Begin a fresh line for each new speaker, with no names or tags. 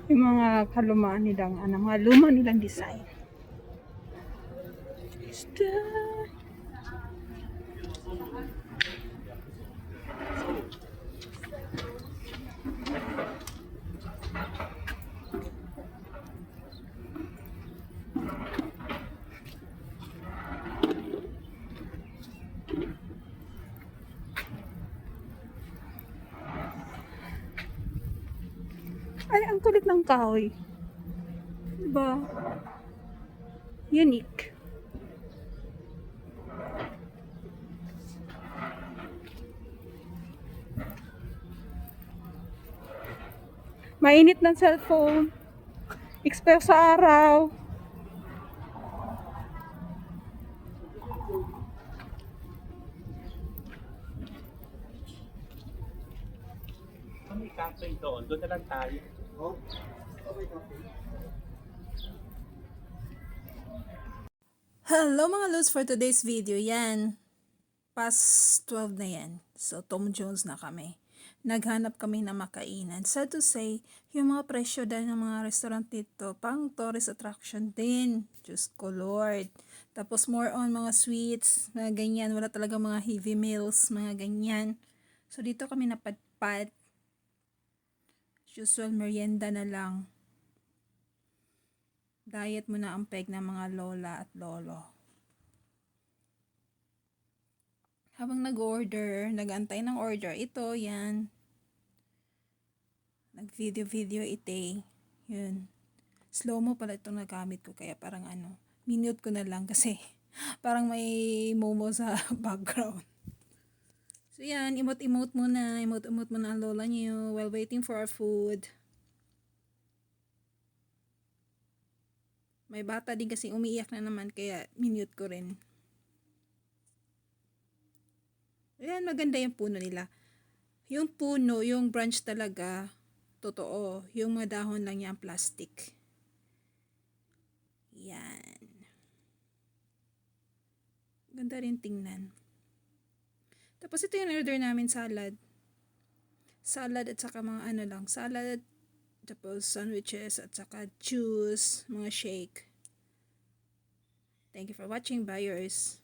Yung mga kalumaan nilang, mga luma nilang design. Ay, ang kulit ng kahoy. Diba? Unique. Mainit ng cellphone. Expire sa araw.
May cafe doon. Doon na lang tayo.
Hello mga lods, for today's video. Yan. Past 12 na yan. So, Tom Jones na kami. Naghanap kami na makainan. Sad to say, yung mga presyo dahil ng mga restaurant dito, pang tourist attraction din. Diyos ko Lord. Tapos more on mga sweets, mga ganyan. Wala talaga mga heavy meals, mga ganyan. So, dito kami napadpad. Usual merienda na lang. Diet mo na ang peg ng mga lola at lolo. Habang nag-order, nag-antay ng order, ito, yan. Nag-video ite. Yun. Slow mo pala itong nagamit ko, kaya parang minute ko na lang kasi parang may momo sa background. So yan, emote-emote muna ang lola niyo while waiting for our food. May bata din kasi umiiyak na naman, kaya minute ko rin. Ayan, maganda yung puno nila. Yung puno, yung branch talaga, totoo. Yung mga dahon lang yan, plastic. Yan. Ganda rin tingnan. Tapos ito yung order namin, salad. Salad at saka mga salad. Tapos sandwiches at saka juice, mga shake. Thank you for watching. Bye, yours.